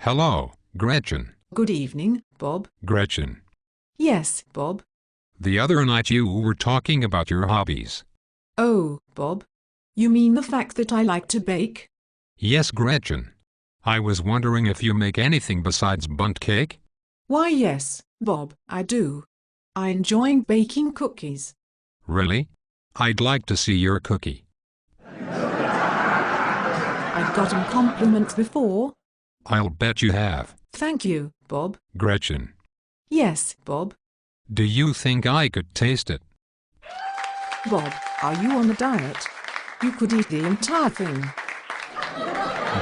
Hello, Gretchen. Good evening, Bob. Gretchen. Yes, Bob. The other night you were talking about your hobbies. Oh, Bob. You mean the fact that I like to bake? Yes, Gretchen. I was wondering if you make anything besides bundt cake? Why yes, Bob, I do. I enjoy baking cookies. Really? I'd like to see your cookie. I've gotten compliments before. I'll bet you have. Thank you, Bob. Gretchen. Yes, Bob. Do you think I could taste it? Bob, are you on a diet? You could eat the entire thing.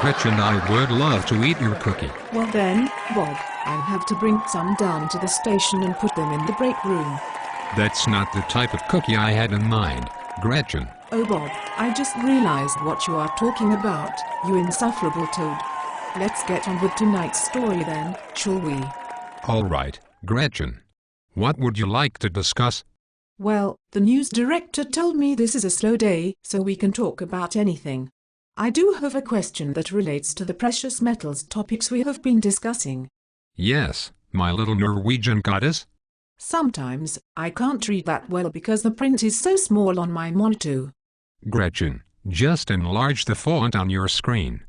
Gretchen, I would love to eat your cookie. Well then, Bob, I'll have to bring some down to the station and put them in the break room. That's not the type of cookie I had in mind, Gretchen. Oh Bob, I just realized what you are talking about, you insufferable toad. Let's get on with tonight's story then, shall we? All right, Gretchen. What would you like to discuss? Well, the news director told me this is a slow day, so we can talk about anything. I do have a question that relates to the precious metals topics we have been discussing. Yes, my little Norwegian goddess. Sometimes, I can't read that well because the print is so small on my monitor. Gretchen, just enlarge the font on your screen.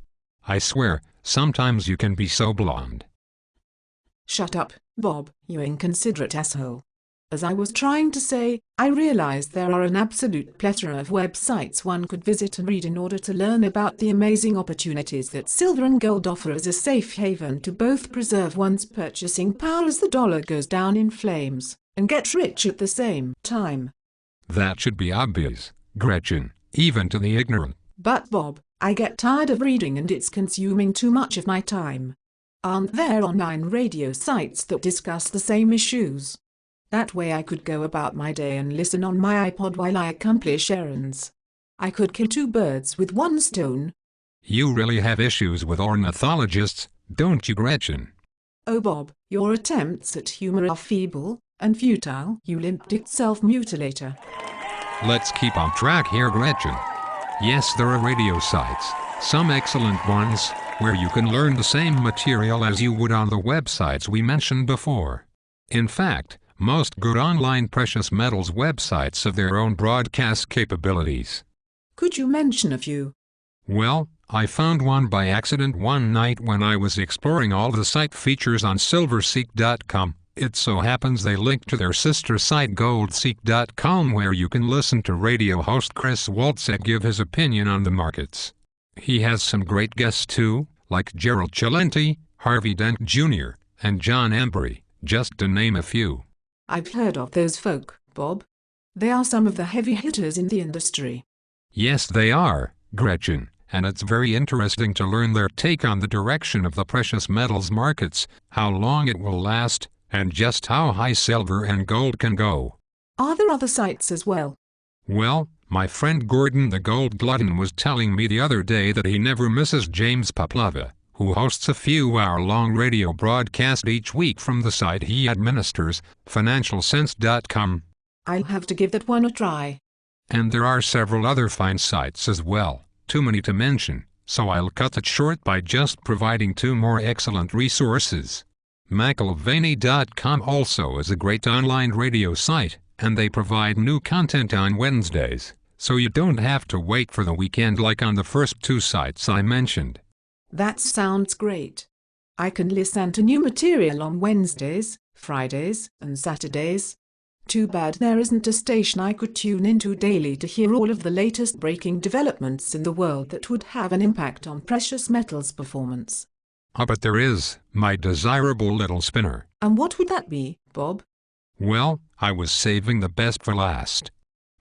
I swear, sometimes you can be so blonde. Shut up, Bob, you inconsiderate asshole. As I was trying to say, I realized there are an absolute plethora of websites one could visit and read in order to learn about the amazing opportunities that silver and gold offer as a safe haven to both preserve one's purchasing power as the dollar goes down in flames, and get rich at the same time. That should be obvious, Gretchen, even to the ignorant. But Bob, I get tired of reading and it's consuming too much of my time. Aren't there online radio sites that discuss the same issues? That way I could go about my day and listen on my iPod while I accomplish errands. I could kill two birds with one stone. You really have issues with ornithologists, don't you, Gretchen? Oh Bob, your attempts at humor are feeble and futile, you limp-dicked self-mutilator. Let's keep on track here, Gretchen. Yes, there are radio sites, some excellent ones, where you can learn the same material as you would on the websites we mentioned before. In fact, most good online precious metals websites have their own broadcast capabilities. Could you mention a few? Well, I found one by accident one night when I was exploring all the site features on silverseek.com. It so happens they link to their sister site goldseek.com, where you can listen to radio host Chris Waltzek give his opinion on the markets. He has some great guests too, like Gerald Celente, Harvey Dent Jr., and John Embry, just to name a few. I've heard of those folk, Bob. They are some of the heavy hitters in the industry. Yes, they are, Gretchen, and it's very interesting to learn their take on the direction of the precious metals markets, how long it will last, and just how high silver and gold can go. Are there other sites as well? Well, my friend Gordon the Gold Glutton was telling me the other day that he never misses James Paplava, who hosts a few-hour-long radio broadcast each week from the site he administers, financialsense.com. I'll have to give that one a try. And there are several other fine sites as well, too many to mention, so I'll cut it short by just providing two more excellent resources. McIlvaney.com also is a great online radio site, and they provide new content on Wednesdays, so you don't have to wait for the weekend like on the first two sites I mentioned. That sounds great. I can listen to new material on Wednesdays, Fridays, and Saturdays. Too bad there isn't a station I could tune into daily to hear all of the latest breaking developments in the world that would have an impact on precious metals performance. Ah, but there is, my desirable little spinner. And what would that be, Bob? Well, I was saving the best for last.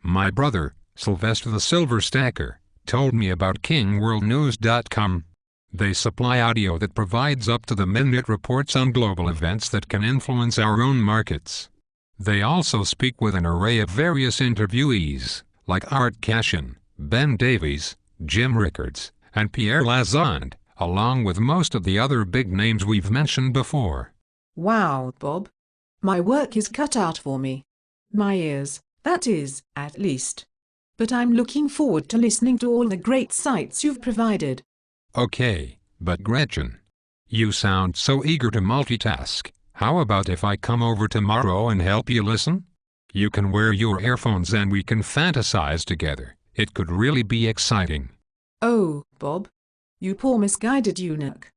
My brother, Sylvester the Silver Stacker, told me about KingWorldNews.com. They supply audio that provides up-to-the-minute reports on global events that can influence our own markets. They also speak with an array of various interviewees, like Art Cashin, Ben Davies, Jim Rickards, and Pierre Lazande, along with most of the other big names we've mentioned before. Wow, Bob. My work is cut out for me. My ears, that is, at least. But I'm looking forward to listening to all the great sites you've provided. Okay, but Gretchen, You sound so eager to multitask. How about if I come over tomorrow and help you listen? You can wear your earphones and we can fantasize together. It could really be exciting. Oh, Bob. You poor misguided eunuch.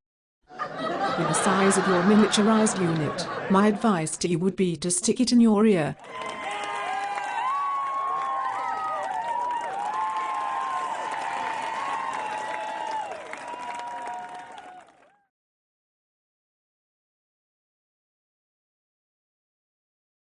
With the size of your miniaturized unit, my advice to you would be to stick it in your ear.